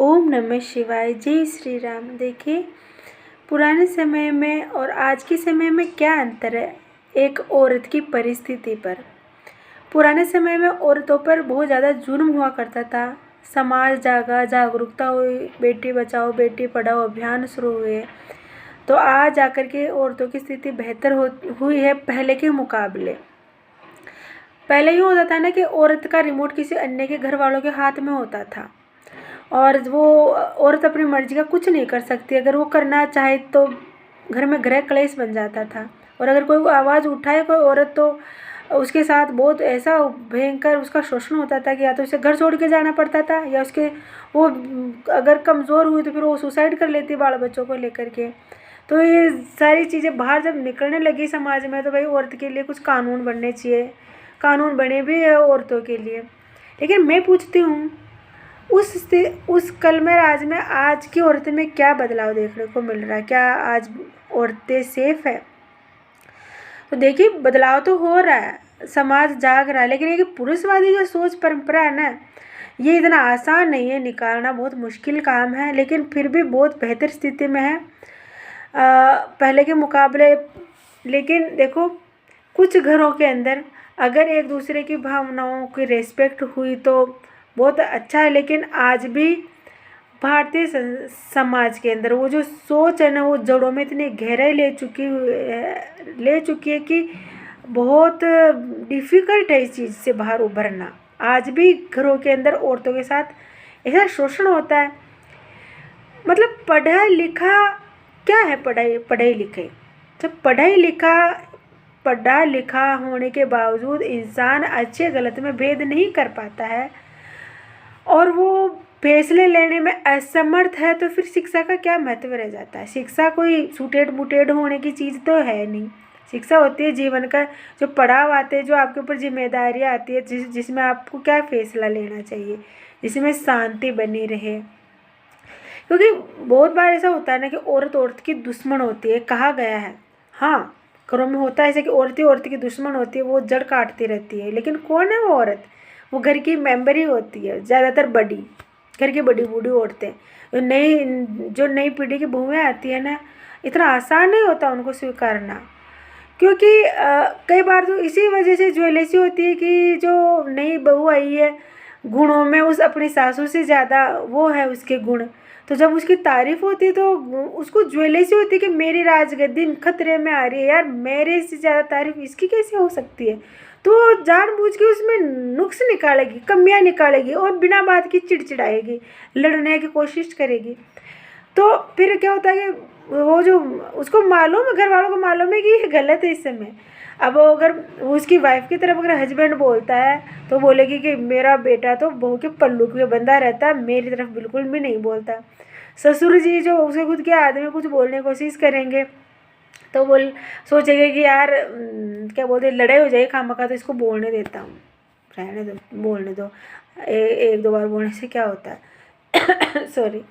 ओम नमः शिवाय। जय श्री राम। देखिए, पुराने समय में और आज के समय में क्या अंतर है एक औरत की परिस्थिति पर। पुराने समय में औरतों पर बहुत ज़्यादा जुल्म हुआ करता था। समाज जागा, जागरूकता हुई, बेटी बचाओ बेटी पढ़ाओ अभियान शुरू हुए, तो आज आकर के औरतों की स्थिति बेहतर हुई है पहले के मुकाबले। पहले यूँ होता था ना कि औरत का रिमोट किसी अन्य के घर वालों के हाथ में होता था और वो औरत अपनी मर्जी का कुछ नहीं कर सकती। अगर वो करना चाहे तो घर में गृह क्लेश बन जाता था, और अगर कोई आवाज़ उठाए कोई औरत तो उसके साथ बहुत ऐसा भयंकर उसका शोषण होता था कि या तो उसे घर छोड़ के जाना पड़ता था, या उसके वो अगर कमज़ोर हुई तो फिर वो सुसाइड कर लेती बाल बच्चों को लेकर के। तो ये सारी चीज़ें बाहर जब निकलने लगी समाज में, तो भाई औरत के लिए कुछ कानून बनने चाहिए। कानून बने भी है औरतों के लिए, लेकिन मैं पूछती हूँ उस कल में आज में आज की औरतें में क्या बदलाव देखने को मिल रहा है? क्या आज औरतें सेफ है? तो देखिए, बदलाव तो हो रहा है, समाज जाग रहा है, लेकिन ये पुरुषवादी जो सोच परंपरा है ना, ये इतना आसान नहीं है निकालना, बहुत मुश्किल काम है, लेकिन फिर भी बहुत बेहतर स्थिति में है पहले के मुकाबले। लेकिन देखो, कुछ घरों के अंदर अगर एक दूसरे की भावनाओं की रेस्पेक्ट हुई तो बहुत अच्छा है, लेकिन आज भी भारतीय समाज के अंदर वो जो सोच है ना, वो जड़ों में इतनी गहराई ले चुकी है कि बहुत डिफ़िकल्ट है इस चीज़ से बाहर उभरना। आज भी घरों के अंदर औरतों के साथ ऐसा शोषण होता है। मतलब पढ़ा लिखा क्या है? पढ़ाई लिखाई, जब पढ़ा लिखा होने के बावजूद इंसान अच्छे गलत में भेद नहीं कर पाता है और वो फैसले लेने में असमर्थ है, तो फिर शिक्षा का क्या महत्व रह जाता है? शिक्षा कोई सूटेड बूटेड होने की चीज़ तो है नहीं। शिक्षा होती है जीवन का जो पड़ाव आते हैं, जो आपके ऊपर जिम्मेदारियाँ आती है, जिसमें आपको क्या फैसला लेना चाहिए, जिसमें शांति बनी रहे। क्योंकि बहुत बार ऐसा होता है ना कि औरत की दुश्मन होती है, कहा गया है। हाँ, घरों में होता है ऐसे कि औरत की दुश्मन होती है, वो जड़ काटती रहती है, लेकिन कौन है वो औरत? वो घर की मेंबर ही होती है, ज़्यादातर बड़ी, घर की बड़ी बूढ़ी औरतें। जो नई पीढ़ी की बहुएँ आती है ना, इतना आसान नहीं होता उनको स्वीकारना, क्योंकि कई बार तो इसी वजह से ज्वेलसी होती है कि जो नई बहू आई है गुणों में उस अपनी सासू से ज़्यादा वो है उसके गुण, तो जब उसकी तारीफ होती है तो उसको ज्वेलसी होती है कि मेरी राजगद्दी खतरे में आ रही है, यार मेरे से ज़्यादा तारीफ इसकी कैसे हो सकती है? तो जानबूझ के उसमें नुक्स निकालेगी, कमियां निकालेगी और बिना बात की चिड़चिड़ाएगी, लड़ने की कोशिश करेगी। तो फिर क्या होता है कि वो जो उसको मालूम है, घर वालों को मालूम है कि ये गलत है इस समय। अब वो अगर उसकी वाइफ की तरफ अगर हस्बैंड बोलता है तो बोलेगी कि मेरा बेटा तो बहू के पल्लू के बंधा रहता है, मेरी तरफ बिल्कुल भी नहीं बोलता। ससुर जी जो उसके खुद के आदमी कुछ बोलने की कोशिश करेंगे तो बोल सोचेंगे कि यार क्या बोलते लड़ाई हो जाएगी खामखा, तो इसको बोलने देता हूँ, रहने दो, बोलने दो, एक दो बार बोलने से क्या होता है सॉरी।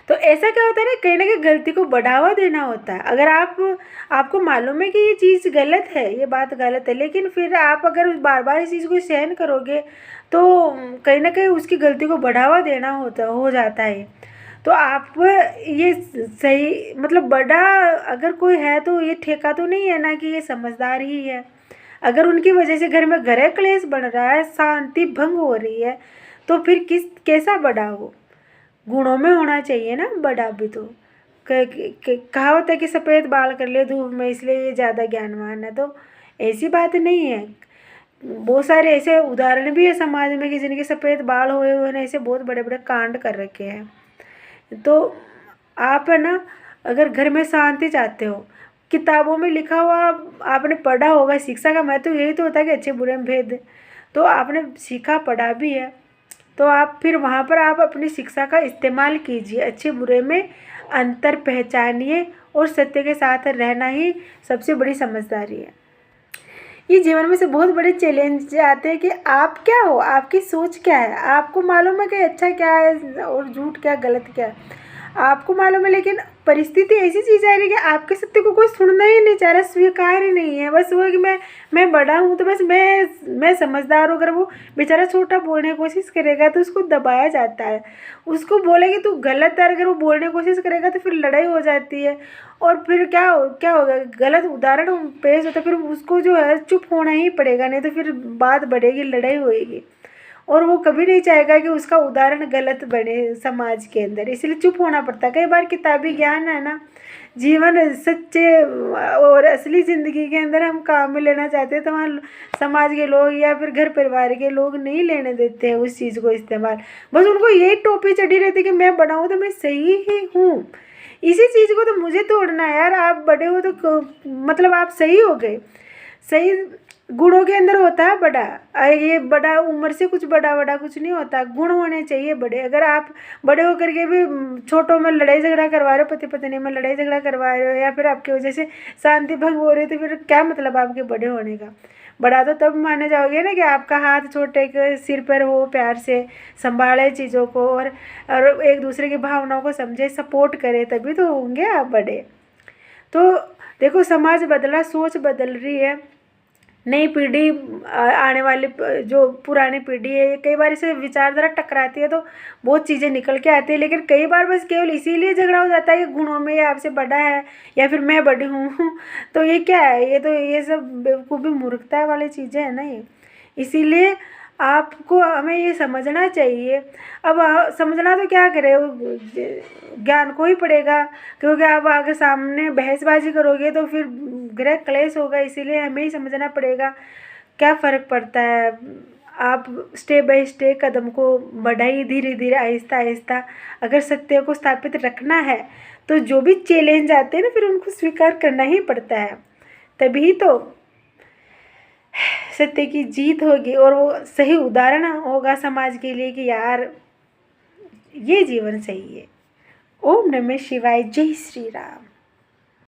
तो ऐसा क्या होता है ना, कहीं ना कहीं गलती को बढ़ावा देना होता है। अगर आपको मालूम है कि ये चीज़ गलत है, ये बात गलत है, लेकिन फिर आप अगर बार बार इस चीज़ को सहन करोगे तो कहीं ना कहीं उसकी गलती को बढ़ावा देना हो जाता है। तो आप ये सही, मतलब बड़ा अगर कोई है तो ये ठेका तो नहीं है ना कि ये समझदार ही है। अगर उनकी वजह से घर में गृह क्लेश बढ़ रहा है, शांति भंग हो रही है, तो फिर कैसा बड़ा हो? गुणों में होना चाहिए ना बड़ा भी। तो कहावत है कि सफ़ेद बाल कर ले धूप में, इसलिए ये ज़्यादा ज्ञानवान है, तो ऐसी बात नहीं है। बहुत सारे ऐसे उदाहरण भी है समाज में कि जिनके सफ़ेद बाल हुए हुए ने ऐसे बहुत बड़े बड़े कांड कर रखे हैं। तो आप है ना, अगर घर में शांति चाहते हो, किताबों में लिखा हुआ आपने पढ़ा होगा, शिक्षा का महत्व यही तो होता है कि अच्छे बुरे में भेद, तो आपने सीखा पढ़ा भी है, तो आप फिर वहाँ पर आप अपनी शिक्षा का इस्तेमाल कीजिए, अच्छे बुरे में अंतर पहचानिए, और सत्य के साथ रहना ही सबसे बड़ी समझदारी है। ये जीवन में से बहुत बड़े चैलेंज आते हैं कि आप क्या हो, आपकी सोच क्या है, आपको मालूम है कि अच्छा क्या है और झूठ क्या, गलत क्या है। आपको मालूम है, लेकिन परिस्थिति ऐसी चीज़ आ रही है कि आपके सत्य को कोई सुनना ही नहीं चाह रहा, स्वीकार ही नहीं है। बस वो है कि मैं बड़ा हूँ तो बस मैं समझदार हूँ। अगर वो बेचारा छोटा बोलने की कोशिश करेगा तो उसको दबाया जाता है, उसको बोलेगी तू गलत है, अगर वो बोलने की कोशिश करेगा तो फिर लड़ाई हो जाती है। और फिर क्या होगा, गलत उदाहरण पेश होता है, फिर उसको जो है चुप होना ही पड़ेगा, नहीं तो फिर बात बढ़ेगी, लड़ाई होएगी। और वो कभी नहीं चाहेगा कि उसका उदाहरण गलत बने समाज के अंदर, इसलिए चुप होना पड़ता है। कई बार किताबी ज्ञान है ना, जीवन सच्चे और असली ज़िंदगी के अंदर हम काम में लेना चाहते हैं तो वहाँ समाज के लोग या फिर घर परिवार के लोग नहीं लेने देते हैं उस चीज़ को इस्तेमाल। बस उनको यही टोपी चढ़ी रहती है कि मैं बड़ा हूँ तो मैं सही ही हूँ, इसी चीज़ को तो मुझे तोड़ना है यार। आप बड़े हो तो मतलब आप सही हो गए, सही गुणों के अंदर होता है बड़ा। ये बड़ा उम्र से कुछ बड़ा कुछ नहीं होता, गुण होने चाहिए बड़े। अगर आप बड़े होकर के भी छोटों में लड़ाई झगड़ा करवा रहे हो, पति पत्नी में लड़ाई झगड़ा करवा रहे हो, या फिर आपकी वजह से शांति भंग हो रही है, तो फिर क्या मतलब आपके बड़े होने का। बड़ा तो तब माने जाओगे ना कि आपका हाथ छोटे के सिर पर हो, प्यार से संभाले चीज़ों को, और एक दूसरे की भावनाओं को समझे, सपोर्ट करे, तभी तो होंगे आप बड़े। तो देखो, समाज बदला, सोच बदल रही है, नई पीढ़ी आने वाली जो पुरानी पीढ़ी है, ये कई बार इसे विचारधारा टकराती है तो बहुत चीज़ें निकल के आती है। लेकिन कई बार बस केवल इसीलिए झगड़ा हो जाता है कि गुणों में ये आपसे बड़ा है या फिर मैं बड़ी हूँ तो ये क्या है, ये सब बेवकूफ़ी मूर्खता वाली चीज़ें हैं ना ये। इसीलिए आपको हमें ये समझना चाहिए। अब समझना तो क्या करे, ज्ञान को ही पड़ेगा, क्योंकि आप आगे सामने बहसबाजी करोगे तो फिर गृह क्लेश होगा। इसीलिए हमें ही समझना पड़ेगा क्या फ़र्क पड़ता है। आप स्टेप बाय स्टेप कदम को बढ़ाइए, धीरे धीरे, आहिस्ता आहिस्ता। अगर सत्य को स्थापित रखना है तो जो भी चैलेंज आते हैं ना, फिर उनको स्वीकार करना ही पड़ता है, तभी तो सत्य की जीत होगी और वो सही उदाहरण होगा समाज के लिए कि यार ये जीवन सही है। ओम नमः शिवाय, जय श्री राम।